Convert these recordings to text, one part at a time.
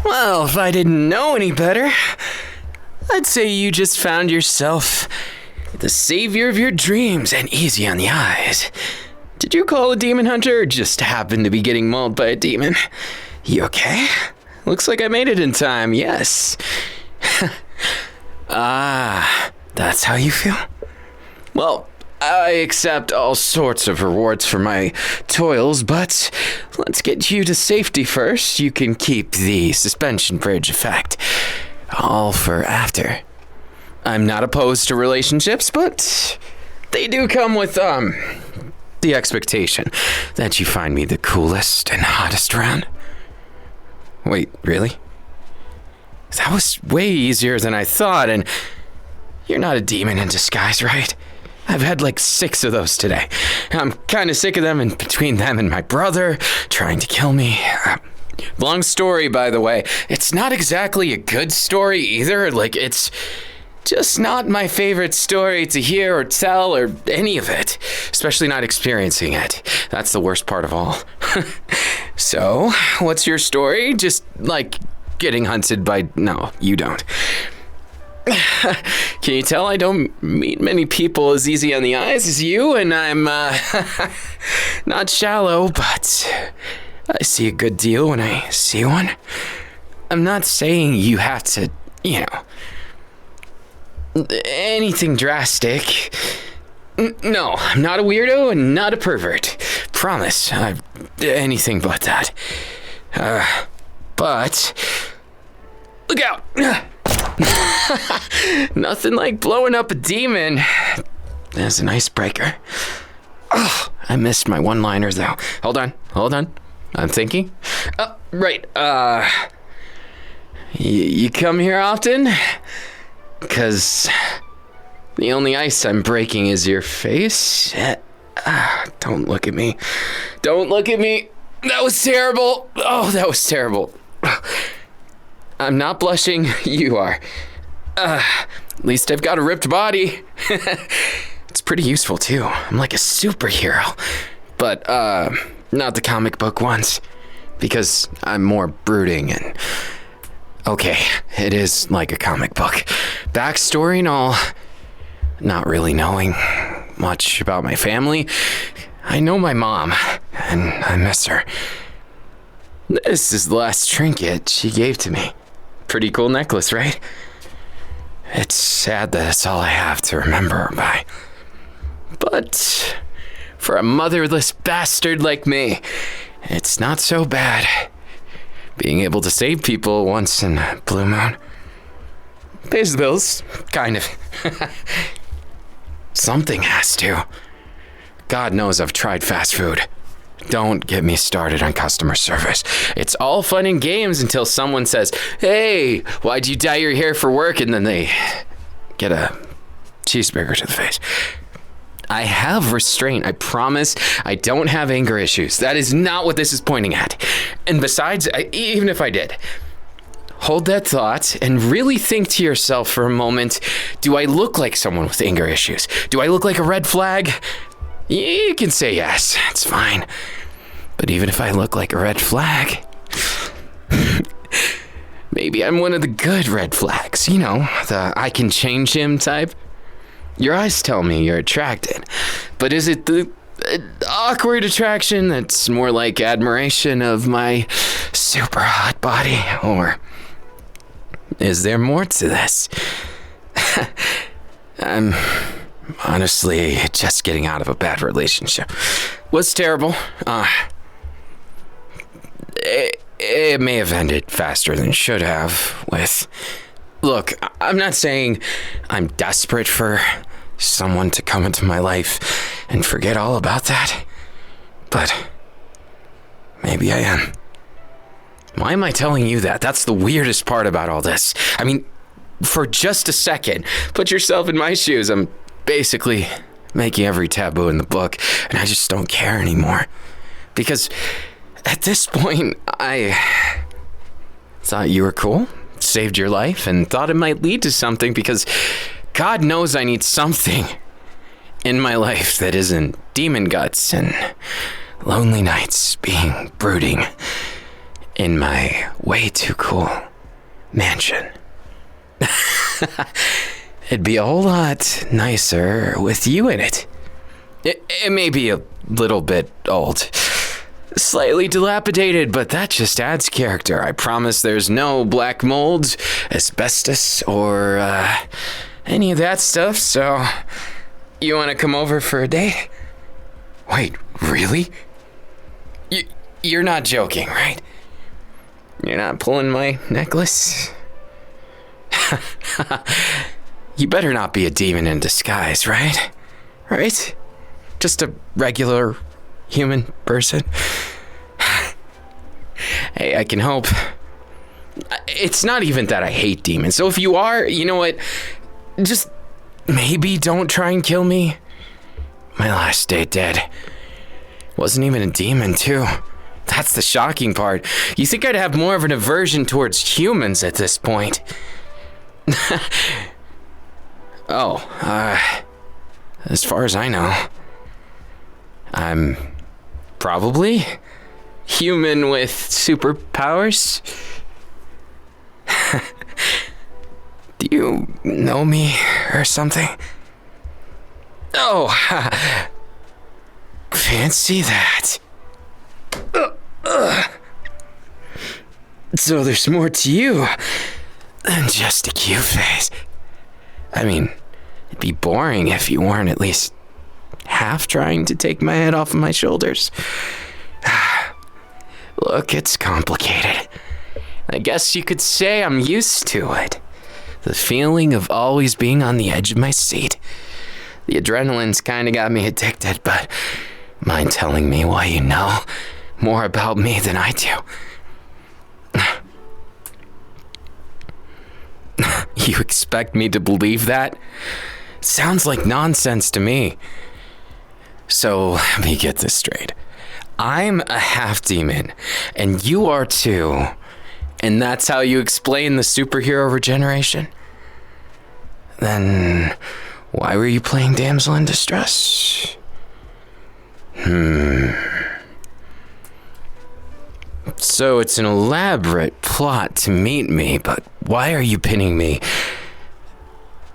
Well, if I didn't know any better, I'd say you just found yourself the savior of your dreams and easy on the eyes. Did you call a demon hunter or just happen to be getting mauled by a demon? You okay? Looks like I made it in time, yes. Ah, that's how you feel? Well, I accept all sorts of rewards for my toils, but let's get you to safety first. You can keep the suspension bridge effect. All for after. I'm not opposed to relationships, but they do come with, the expectation that you find me the coolest and hottest around. Wait, really? That was way easier than I thought, and you're not a demon in disguise, right? I've had like 6 of those today. I'm kind of sick of them, and between them and my brother trying to kill me. Long story, by the way. It's not exactly a good story either. Like, it's just not my favorite story to hear or tell or any of it, especially not experiencing it. That's the worst part of all. So, what's your story? Just like getting hunted by... No, you don't. Can you tell I don't meet many people as easy on the eyes as you, and I'm not shallow, but I see a good deal when I see one. I'm not saying you have to, anything drastic. No, I'm not a weirdo and not a pervert. Promise, I'm anything but that. But look out! Nothing like blowing up a demon as an icebreaker. Oh, I missed my one-liner though. Hold on. I'm thinking. Right. You come here often? 'Cause the only ice I'm breaking is your face. Don't look at me. That was terrible. Oh, that was terrible. I'm not blushing. You are. At least I've got a ripped body. It's pretty useful too. I'm like a superhero. But, not the comic book ones. Because I'm more brooding and... Okay, it is like a comic book. Backstory and all. Not really knowing much about my family. I know my mom, and I miss her. This is the last trinket she gave to me. Pretty cool necklace, right? It's sad that it's all I have to remember her by. But for a motherless bastard like me, it's not so bad. Being able to save people once in a blue moon. Pays the bills, kind of. Something has to. God knows I've tried fast food. Don't get me started on customer service. It's all fun and games until someone says, "Hey, why'd you dye your hair for work?" And then they get a cheeseburger to the face. I have restraint. I promise I don't have anger issues. That is not what this is pointing at. And besides, even if I did, hold that thought and really think to yourself for a moment, do I look like someone with anger issues? Do I look like a red flag? You can say yes, it's fine. But even if I look like a red flag, maybe I'm one of the good red flags, the I can change him type. Your eyes tell me you're attracted, but is it the awkward attraction that's more like admiration of my super hot body, or is there more to this? I'm honestly just getting out of a bad relationship. Was terrible. It may have ended faster than it should have with... Look, I'm not saying I'm desperate for someone to come into my life and forget all about that, but maybe I am. Why am I telling you that? That's the weirdest part about all this. I mean, for just a second, put yourself in my shoes. I'm basically making every taboo in the book, and I just don't care anymore. Because at this point, I thought you were cool, saved your life, and thought it might lead to something, because God knows I need something in my life that isn't demon guts and lonely nights being brooding in my way too cool mansion. It'd be a whole lot nicer with you in it. It may be a little bit old, slightly dilapidated, but that just adds character. I promise there's no black mold, asbestos, or any of that stuff, so you want to come over for a date? Wait, really? You're not joking, right? You're not pulling my necklace? You better not be a demon in disguise, right? Right? Just a regular human person? Hey, I can hope. It's not even that I hate demons, so if you are, you know what? Just maybe don't try and kill me. My last date dead. Wasn't even a demon, too. That's the shocking part. You think I'd have more of an aversion towards humans at this point? As far as I know, I'm probably human with superpowers. Do you know me or something? Oh, fancy that. So there's more to you than just a cute face. I mean, it'd be boring if you weren't at least half trying to take my head off of my shoulders. Look, it's complicated. I guess you could say I'm used to it. The feeling of always being on the edge of my seat. The adrenaline's kinda got me addicted, but mind telling me why you know more about me than I do? You expect me to believe that? Sounds like nonsense to me. So let me get this straight. I'm a half demon, and you are too. And that's how you explain the superhero regeneration? Then why were you playing damsel in distress? So it's an elaborate plot to meet me, but why are you pinning me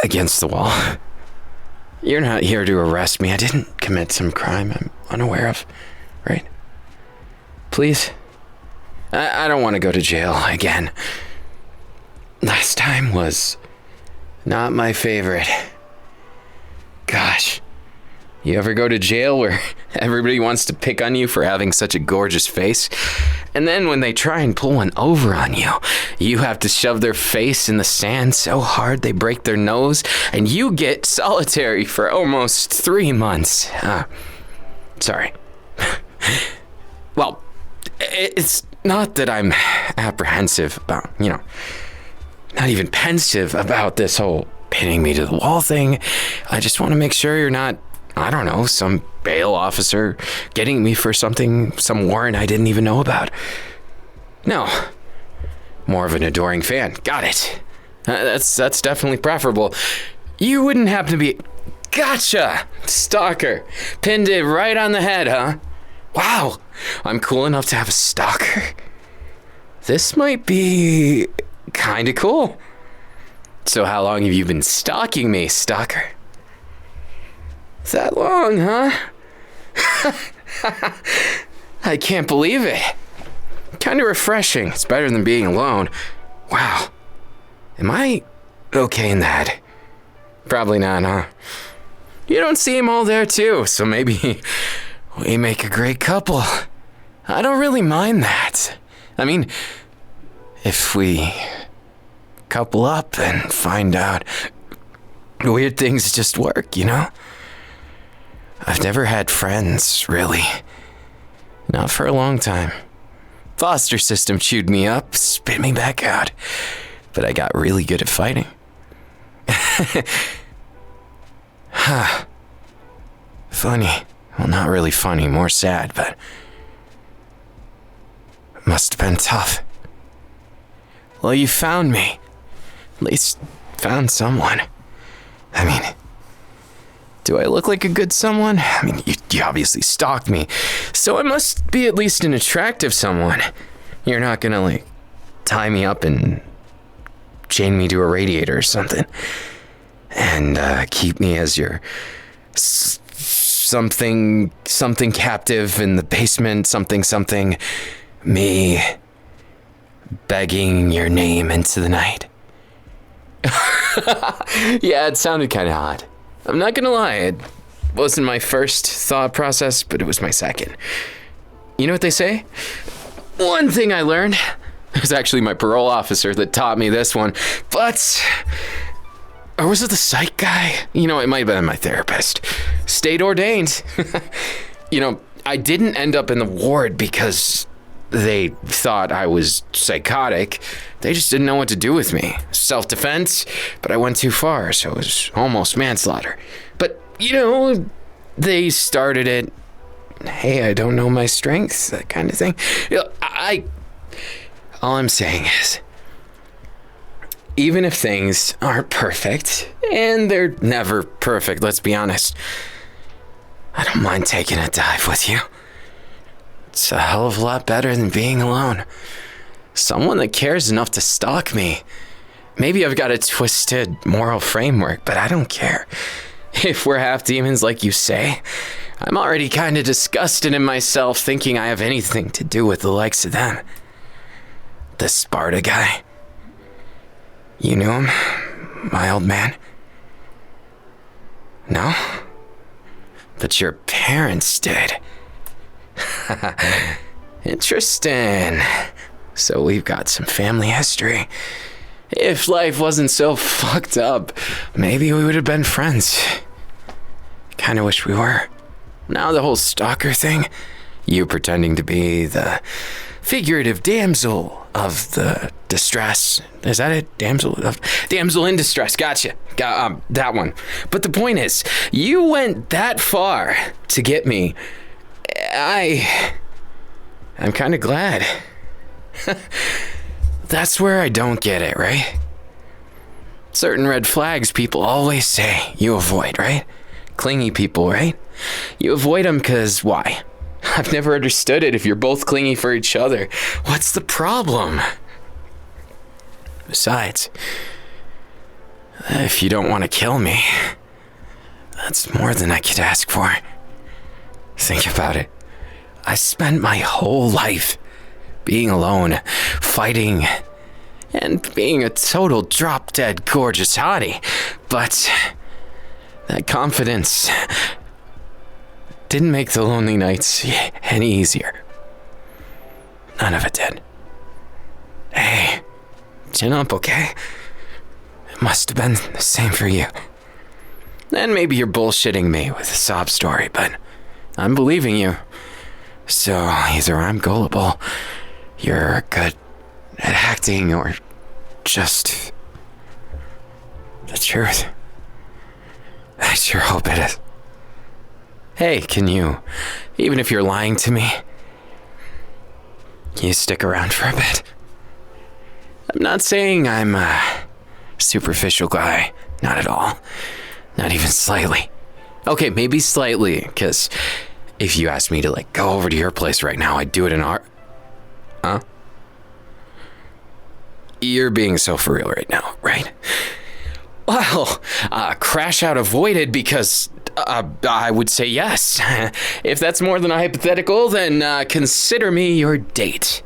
against the wall? You're not here to arrest me. I didn't commit some crime I'm unaware of, right? Please? I don't want to go to jail again. Last time was not my favorite. Gosh. You ever go to jail where everybody wants to pick on you for having such a gorgeous face? And then when they try and pull one over on you, you have to shove their face in the sand so hard they break their nose, and you get solitary for almost 3 months. Sorry. Well, it's not that I'm apprehensive about, not even pensive about this whole pinning me to the wall thing. I just want to make sure you're not, I don't know, some bail officer getting me for something, some warrant I didn't even know about. No. More of an adoring fan. Got it. That's definitely preferable. You wouldn't happen to be... Gotcha! Stalker. Pinned it right on the head, huh? Wow. I'm cool enough to have a stalker. This might be kind of cool. So how long have you been stalking me, stalker? That long, huh? I can't believe it. Kind of refreshing. It's better than being alone. Wow. Am I okay in that? Probably not, huh? You don't seem all there too, so maybe we make a great couple. I don't really mind that. I mean, if we couple up and find out weird things just work, I've never had friends, really. Not for a long time. Foster system chewed me up, spit me back out. But I got really good at fighting. Huh. Funny. Well, not really funny, more sad, but... it must have been tough. Well, you found me. At least found someone. I mean... do I look like a good someone? I mean, you obviously stalked me, so I must be at least an attractive someone. You're not gonna, like, tie me up and chain me to a radiator or something. And keep me as your something captive in the basement, something, me begging your name into the night. Yeah, it sounded kind of odd. I'm not gonna lie, it wasn't my first thought process, but it was my second. You know what they say? One thing I learned, it was actually my parole officer that taught me this one, but, or was it the psych guy? You know, it might have been my therapist. State ordained. You know, I didn't end up in the ward because they thought I was psychotic. They just didn't know what to do with me. Self-defense, but I went too far, so it was almost manslaughter. But, you know, they started it. Hey, I don't know my strengths, that kind of thing. You know, all I'm saying is, even if things aren't perfect, and they're never perfect, let's be honest, I don't mind taking a dive with you. It's a hell of a lot better than being alone. Someone that cares enough to stalk me. Maybe I've got a twisted moral framework, but I don't care. If we're half demons like you say, I'm already kind of disgusted in myself thinking I have anything to do with the likes of them. The Sparta guy. You knew him? My old man? No? But your parents did. Interesting. So we've got some family history. If life wasn't so fucked up, maybe we would have been friends. Kinda wish we were. Now the whole stalker thing, you pretending to be the figurative damsel of the distress. Is that it? Damsel in distress. Gotcha. That one. But the point is, you went that far to get me. I'm kind of glad. That's where I don't get it, right? Certain red flags people always say you avoid, right? Clingy people, right? You avoid them because why? I've never understood it if you're both clingy for each other. What's the problem? Besides, if you don't want to kill me, that's more than I could ask for. Think about it. I spent my whole life being alone, fighting, and being a total drop-dead gorgeous hottie. But that confidence didn't make the lonely nights any easier. None of it did. Hey, chin up, okay? It must have been the same for you. And maybe you're bullshitting me with a sob story, but I'm believing you. So either I'm gullible, you're good at acting, or just the truth. I sure hope it is. Hey, can you, even if you're lying to me, can you stick around for a bit? I'm not saying I'm a superficial guy. Not at all. Not even slightly. Okay, maybe slightly, because if you asked me to, like, go over to your place right now, I'd do it in our... Huh? You're being so for real right now, right? Well, crash out avoided because I would say yes. If that's more than a hypothetical, then consider me your date.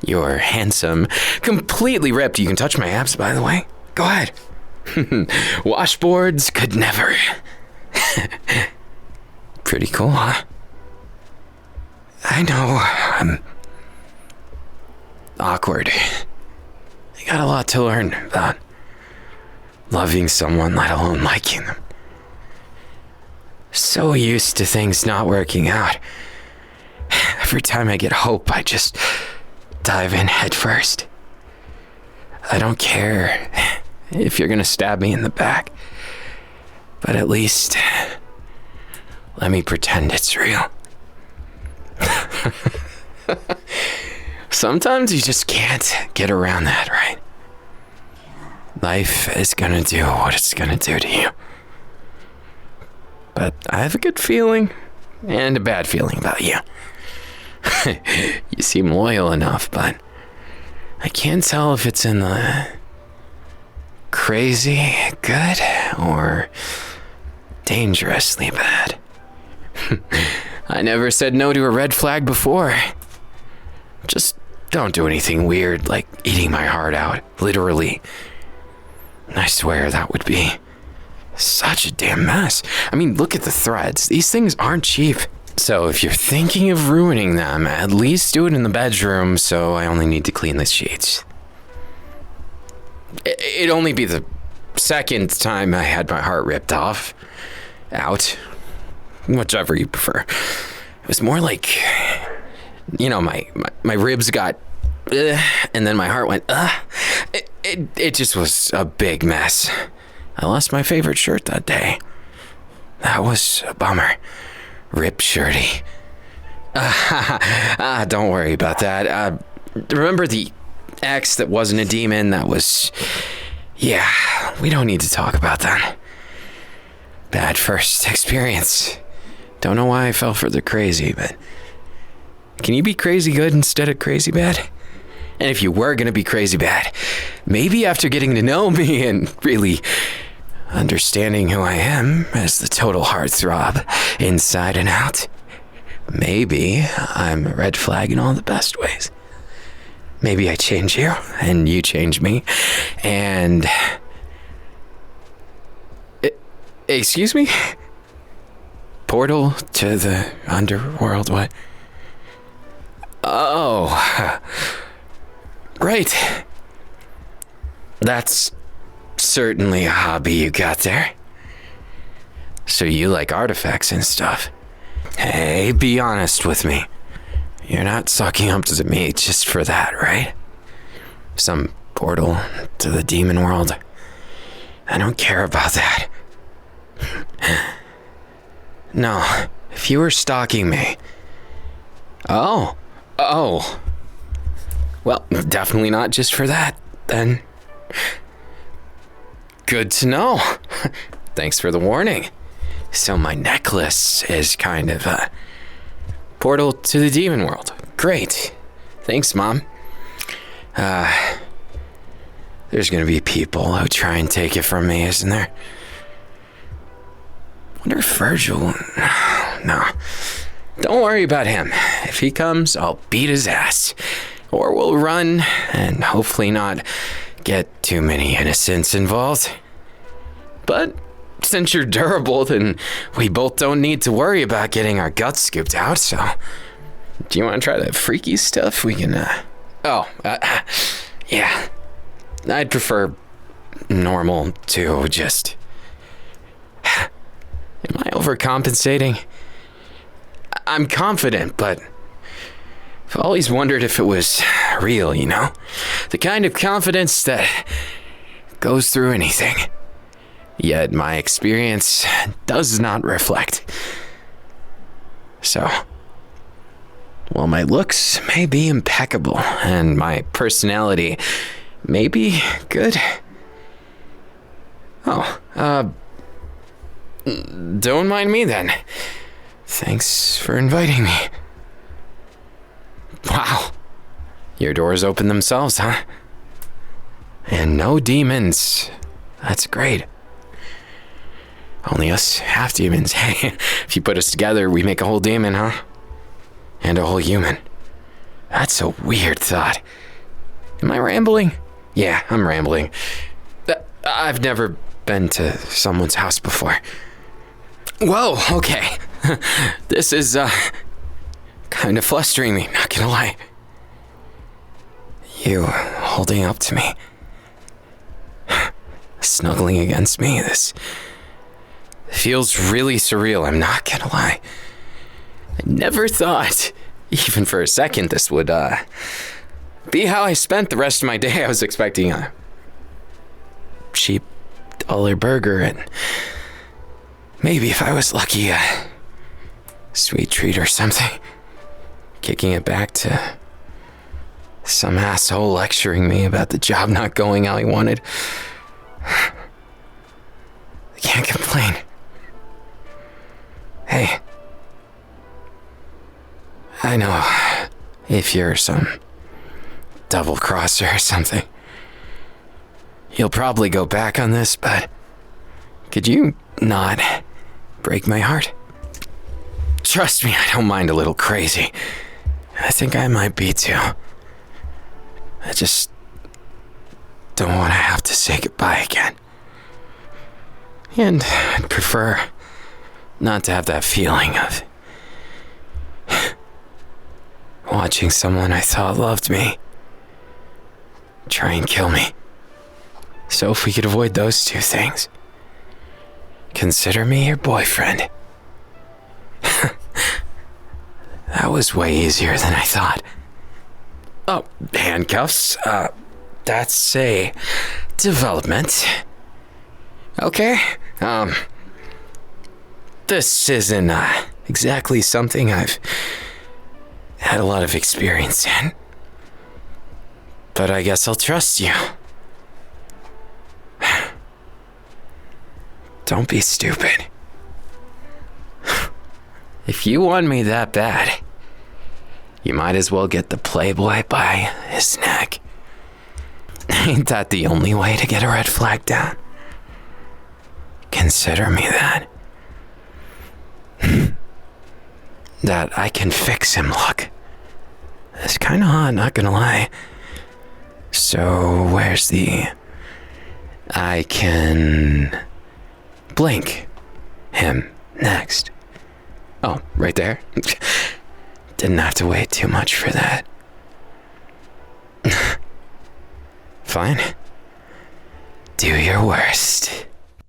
You're handsome, completely ripped. You can touch my abs, by the way. Go ahead. Washboards could never. Pretty cool, huh? I know, I'm awkward. I got a lot to learn about loving someone, let alone liking them. So used to things not working out. Every time I get hope, I just dive in head first. I don't care if you're gonna stab me in the back, but at least let me pretend it's real. Sometimes you just can't get around that, right? Life is gonna do what it's gonna do to you. But I have a good feeling and a bad feeling about you. You seem loyal enough, but I can't tell if it's in the crazy good or dangerously bad. I never said no to a red flag before. Just don't do anything weird like eating my heart out, literally. I swear that would be such a damn mess. I mean, look at the threads. These things aren't cheap. So if you're thinking of ruining them, at least do it in the bedroom so I only need to clean the sheets. It'd only be the second time I had my heart ripped off. Out. Whichever you prefer. It was more like, you know, my ribs got, and then my heart went, It just was a big mess. I lost my favorite shirt that day. That was a bummer. Rip shirty. Don't worry about that. Remember the ex that wasn't a demon? That was... Yeah, we don't need to talk about that. Bad first experience. Don't know why I fell for the crazy, but... Can you be crazy good instead of crazy bad? And if you were gonna be crazy bad, maybe after getting to know me and really understanding who I am as the total heartthrob inside and out, maybe I'm a red flag in all the best ways. Maybe I change you and you change me and... Excuse me? Portal to the underworld, what? Oh... Right. That's certainly a hobby you got there. So you like artifacts and stuff. Hey, be honest with me. You're not sucking up to me just for that, right? Some portal to the demon world. I don't care about that. No, if you were stalking me... Oh. Well, definitely not just for that, then. Good to know. Thanks for the warning. So my necklace is kind of a portal to the demon world. Great. Thanks, Mom. There's gonna be people who try and take it from me, isn't there? Wonder if Virgil... No. Don't worry about him. If he comes, I'll beat his ass. Or we'll run, and hopefully not get too many innocents involved. But since you're durable, then we both don't need to worry about getting our guts scooped out, so... Do you want to try that freaky stuff? We can, yeah. I'd prefer normal to just... Am I overcompensating? I'm confident, but... I've always wondered if it was real, you know? The kind of confidence that goes through anything. Yet my experience does not reflect. So, while my looks may be impeccable and my personality may be good... don't mind me then. Thanks for inviting me. Wow. Your doors open themselves, huh? And no demons. That's great. Only us half demons. Hey, if you put us together, we make a whole demon, huh? And a whole human. That's a weird thought. Am I rambling? Yeah, I'm rambling. I've never been to someone's house before. Whoa, okay. This is, kind of flustering me, not gonna lie. You holding up to me. Snuggling against me, this feels really surreal, I'm not gonna lie. I never thought, even for a second, this would, be how I spent the rest of my day. I was expecting a cheap dollar burger and maybe if I was lucky, a sweet treat or something. Kicking it back to some asshole lecturing me about the job not going how he wanted. I can't complain. Hey, I know if you're some double crosser or something. You'll probably go back on this, but could you not break my heart? Trust me, I don't mind a little crazy. I think I might be too. I just don't want to have to say goodbye again. And I'd prefer not to have that feeling of watching someone I thought loved me try and kill me. So if we could avoid those two things, consider me your boyfriend. That was way easier than I thought. Oh, handcuffs. That's a development. Okay, this isn't exactly something I've had a lot of experience in. But I guess I'll trust you. Don't be stupid. If you want me that bad, you might as well get the Playboy by his neck. Ain't that the only way to get a red flag down? Consider me that. That I can fix him look. It's kinda hot, not gonna lie. So where's the... I can... blink him next. Oh, right there? Didn't have to wait too much for that. Fine. Do your worst.